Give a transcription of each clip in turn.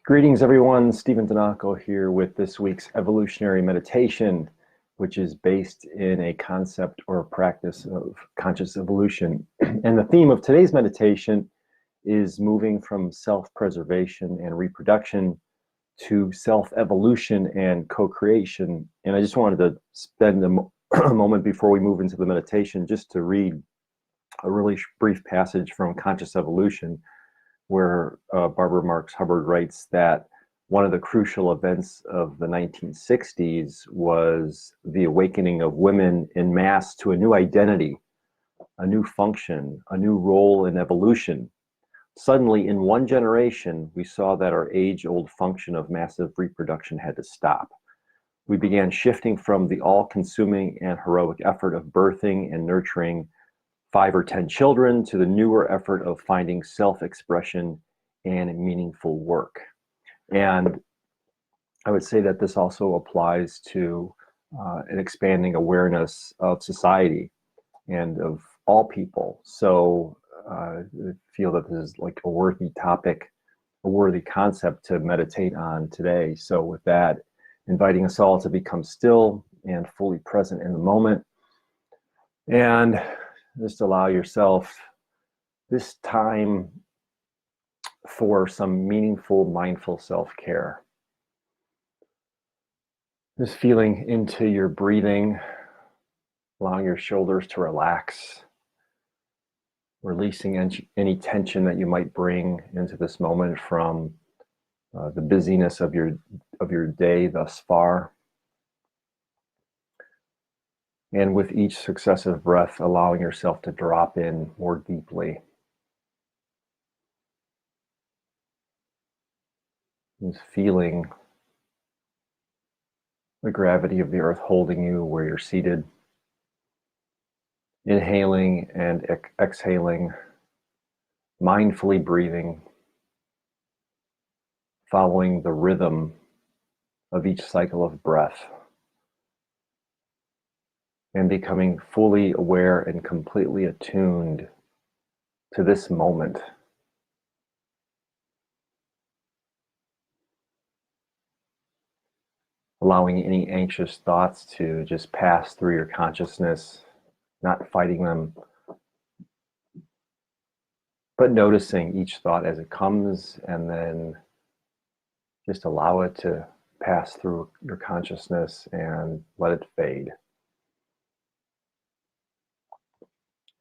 Greetings, everyone. Stephen Donaco here with this week's Evolutionary Meditation, which is based in a concept or practice of conscious evolution. And the theme of today's meditation is moving from self-preservation and reproduction to self-evolution and co-creation. And I just wanted to spend a moment before we move into the meditation just to read a really brief passage from Conscious Evolution, where Barbara Marx Hubbard writes that one of the crucial events of the 1960s was the awakening of women en masse to a new identity, a new function, a new role in evolution. Suddenly, in one generation, we saw that our age-old function of massive reproduction had to stop. We began shifting from the all-consuming and heroic effort of birthing and nurturing 5 or 10 children to the newer effort of finding self-expression and meaningful work. And I would say that this also applies to an expanding awareness of society and of all people. So I feel that this is like a worthy topic, a worthy concept to meditate on today. So with that, inviting us all to become still and fully present in the moment, and just allow yourself this time for some meaningful, mindful self-care. Just feeling into your breathing, allowing your shoulders to relax, releasing any tension that you might bring into this moment from the busyness of your day thus far. And with each successive breath, allowing yourself to drop in more deeply. Just feeling the gravity of the earth holding you where you're seated. Inhaling and exhaling, mindfully breathing, following the rhythm of each cycle of breath, and becoming fully aware and completely attuned to this moment. Allowing any anxious thoughts to just pass through your consciousness, not fighting them, but noticing each thought as it comes, and then just allow it to pass through your consciousness and let it fade.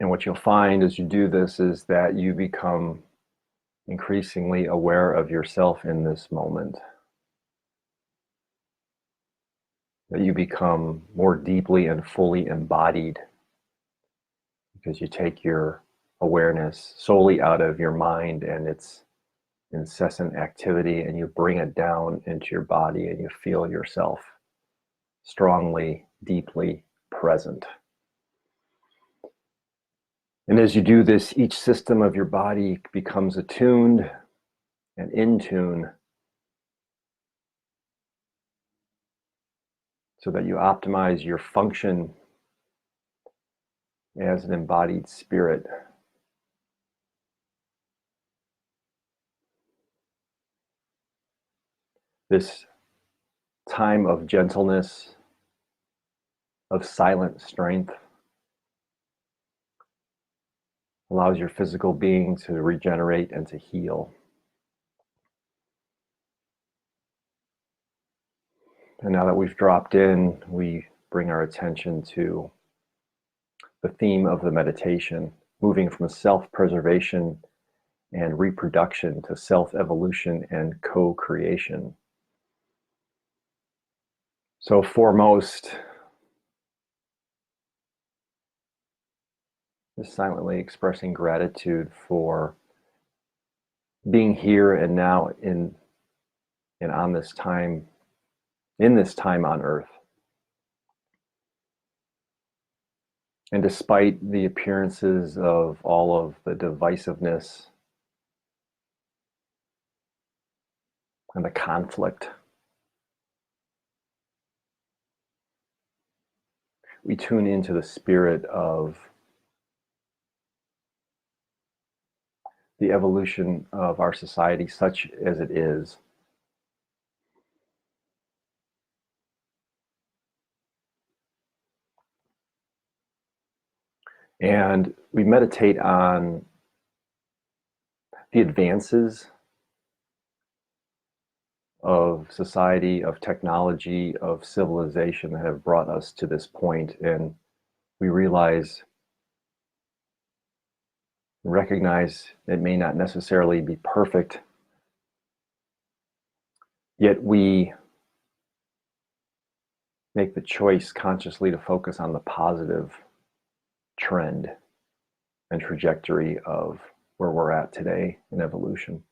And what you'll find as you do this is that you become increasingly aware of yourself in this moment. That you become more deeply and fully embodied because you take your awareness solely out of your mind and its incessant activity, and you bring it down into your body, and you feel yourself strongly, deeply present. And as you do this, each system of your body becomes attuned and in tune so that you optimize your function as an embodied spirit. This time of gentleness, of silent strength, allows your physical being to regenerate and to heal. And now that we've dropped in, we bring our attention to the theme of the meditation, moving from self-preservation and reproduction to self-evolution and co-creation. So foremost, just silently expressing gratitude for being here and now in this time on earth. And despite the appearances of all of the divisiveness and the conflict, we tune into the spirit of the evolution of our society such as it is, And we meditate on the advances of society, of technology, of civilization that have brought us to this point. And we realize, recognize it may not necessarily be perfect, yet we make the choice consciously to focus on the positive trend and trajectory of where we're at today in evolution.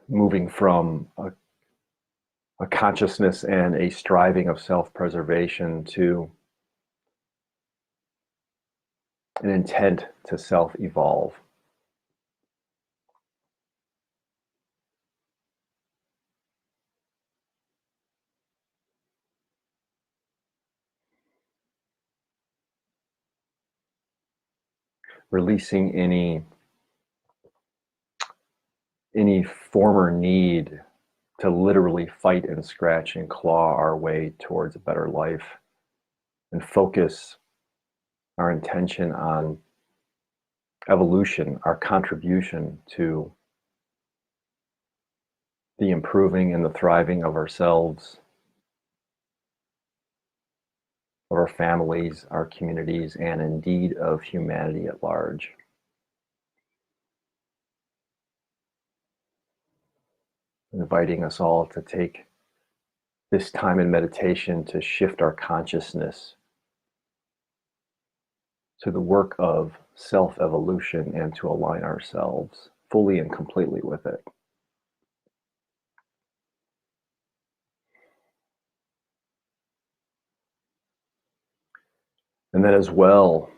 Moving from a consciousness and a striving of self-preservation to an intent to self-evolve. Releasing any former need to literally fight and scratch and claw our way towards a better life, and focus our intention on evolution, our contribution to the improving and the thriving of ourselves, of our families, our communities, and indeed of humanity at large. Inviting us all to take this time in meditation to shift our consciousness to the work of self-evolution and to align ourselves fully and completely with it. And then as well,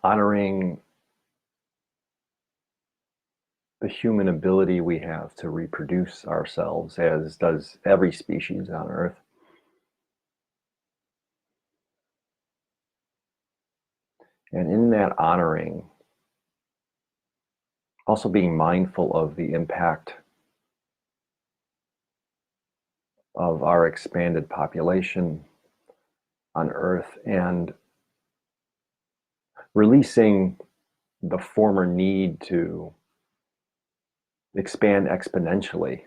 honoring the human ability we have to reproduce ourselves, as does every species on Earth. And in that honoring, also being mindful of the impact of our expanded population on Earth, and releasing the former need to expand exponentially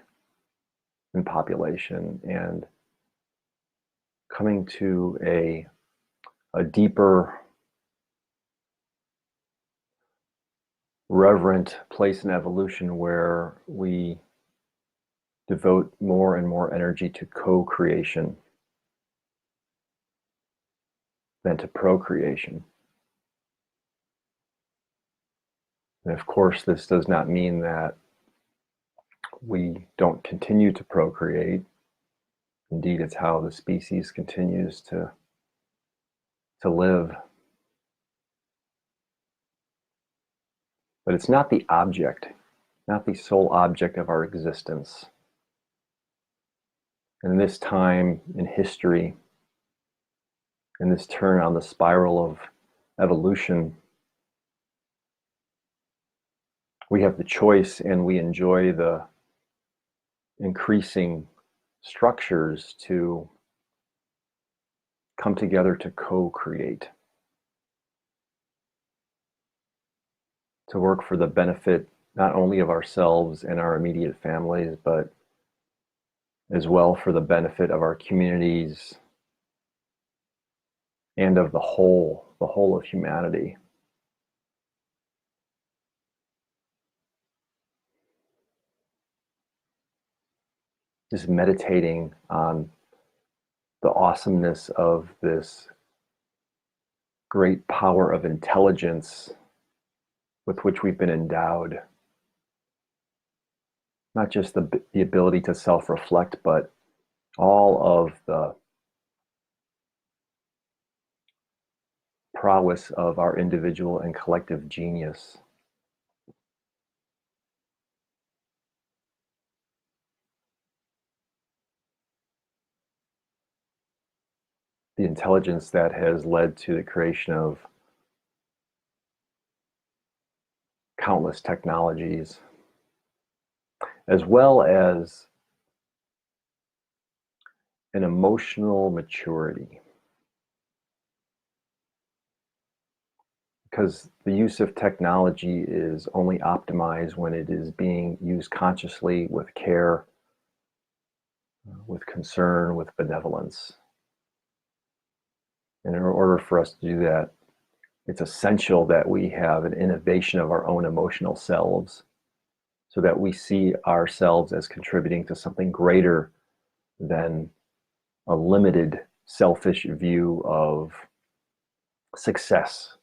in population, and coming to a deeper, reverent place in evolution where we devote more and more energy to co-creation than to procreation. And of course, this does not mean that we don't continue to procreate. Indeed, it's how the species continues to live. But it's not the object, not the sole object of our existence. And in this time in history, in this turn on the spiral of evolution, we have the choice, and we enjoy the increasing structures to come together to co-create, to work for the benefit not only of ourselves and our immediate families, but as well for the benefit of our communities and of the whole of humanity. Just meditating on the awesomeness of this great power of intelligence with which we've been endowed. Not just the ability to self-reflect, but all of the prowess of our individual and collective genius. The intelligence that has led to the creation of countless technologies, as well as and emotional maturity. Because the use of technology is only optimized when it is being used consciously, with care, with concern, with benevolence. And in order for us to do that, it's essential that we have an innovation of our own emotional selves, so that we see ourselves as contributing to something greater than a limited, selfish view of success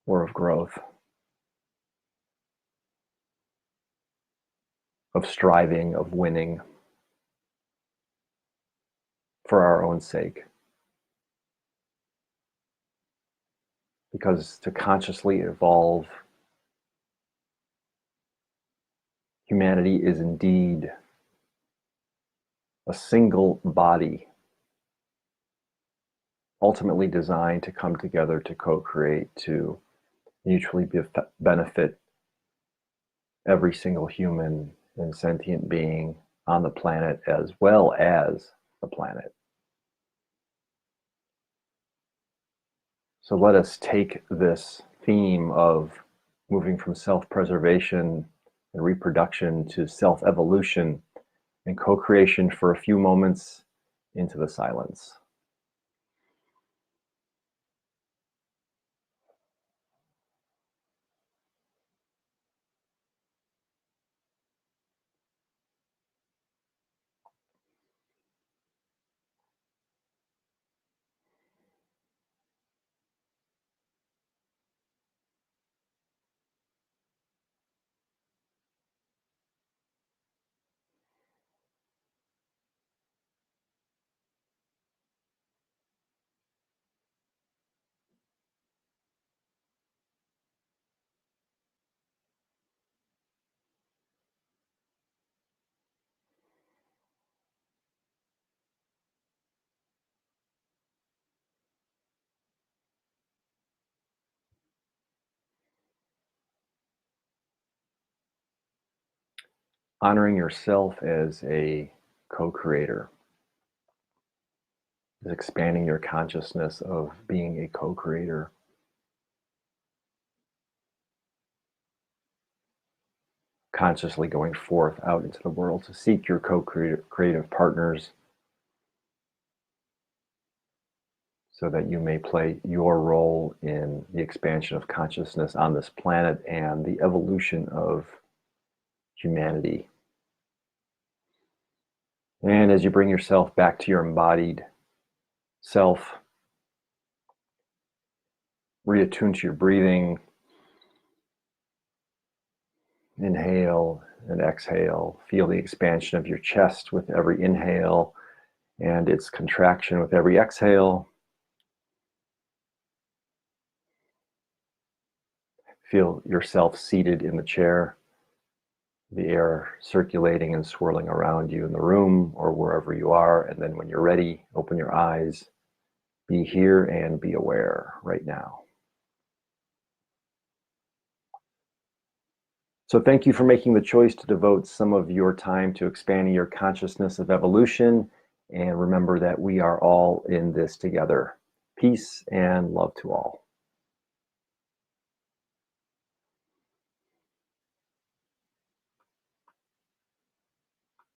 or of growth, of striving, of winning for our own sake. Because to consciously evolve, humanity is indeed a single body, ultimately designed to come together to co-create, to mutually benefit every single human and sentient being on the planet, as well as the planet. So let us take this theme of moving from self-preservation and reproduction to self-evolution and co-creation for a few moments into the silence. Honoring yourself as a co-creator is expanding your consciousness of being a co-creator. Consciously going forth out into the world to seek your co-creative partners, so that you may play your role in the expansion of consciousness on this planet and the evolution of humanity. And as you bring yourself back to your embodied self, reattune to your breathing, inhale and exhale. Feel the expansion of your chest with every inhale and its contraction with every exhale. Feel yourself seated in the chair, the air circulating and swirling around you in the room or wherever you are. And then when you're ready, open your eyes. Be here and be aware right now. So thank you for making the choice to devote some of your time to expanding your consciousness of evolution. And remember that we are all in this together. Peace and love to all.